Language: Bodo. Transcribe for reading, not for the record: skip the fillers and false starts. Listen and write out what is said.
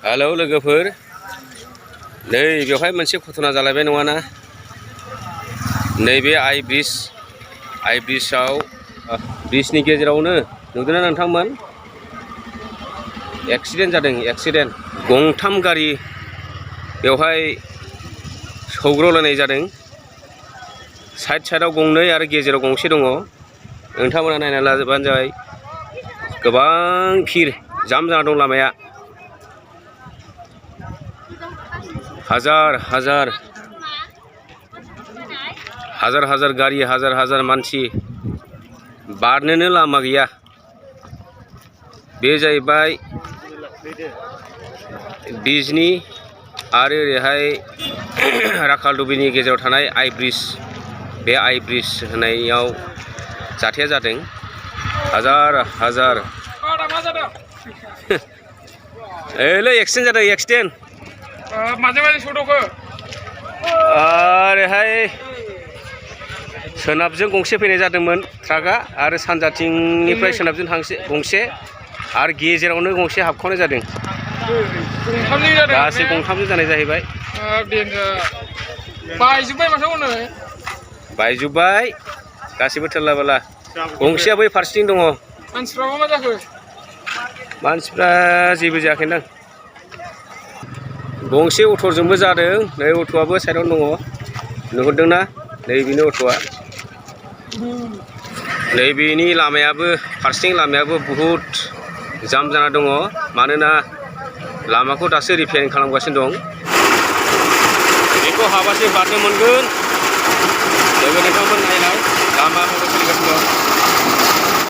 हेलौ लोगोफोर, नै बेवहाय मोनसे घटना जालायबाय नङाना। नैबे आइ ब्रिजआव ब्रिजनि गेजेरावनो नुदोंना नोंथांमोन? एक्सिडेन्ट जादों। एक्सिडेन्ट गंथाम गारि बेवहाय सौग्रावलायनाय जादों। साइडआव गंनै आरो गेजेराव गंसे दङ। नोंथांमोना नायना लाजोबबानो जाबाय। गोबां भिर जाम जाना दं लामाया। हाजार हाजार गारि, हाजार मानसि, बारनोनो लामा गैया। बे जाहैबाय बिजनी आरो ओरैहाय राखालदबिनि गेजेराव थानाय आइ ब्रिज। बे आइ ब्रिज होनायाव जाथाया जादों। हाजार ओलै एक्सिडेन्ट जादों। एक्सिडेन्ट माजे सौदावखो? ओरैहाय सोनाबजों गंसे फैनाय जादोंमोन ट्राकआ, आरो सानजाथिंनिफ्राय सोनाबजों गंसे, आरो गेजेरावनो गंसे हाबखावनाय जादों। गासै गंथामजों जानाय जाहैबाय। बायजोब्बाय माथो हनै। बायजोब्बाय गासैबो थोरला बाला। गंसेया बै फारसेथिं दङ। मानसिफ्रा मा जाखो? मानसिफ्रा जेबो जायाखैदां। गंसे अट'जोंबो जादों। नै अट'आबो साइडआवनो दङ, नुहुरदोंना? नैबेनो अट'आ। नैबेनि लामायाबो, फारसेथिं लामायाबो बहुद जाम जाना दङ। मानोना लामाखौ दासो रिपेयारिं खालामगासिनो दं। बेखौ हाबासो बारनो मोनगोन। लोगो नोंथांमोन नायलाय, लामा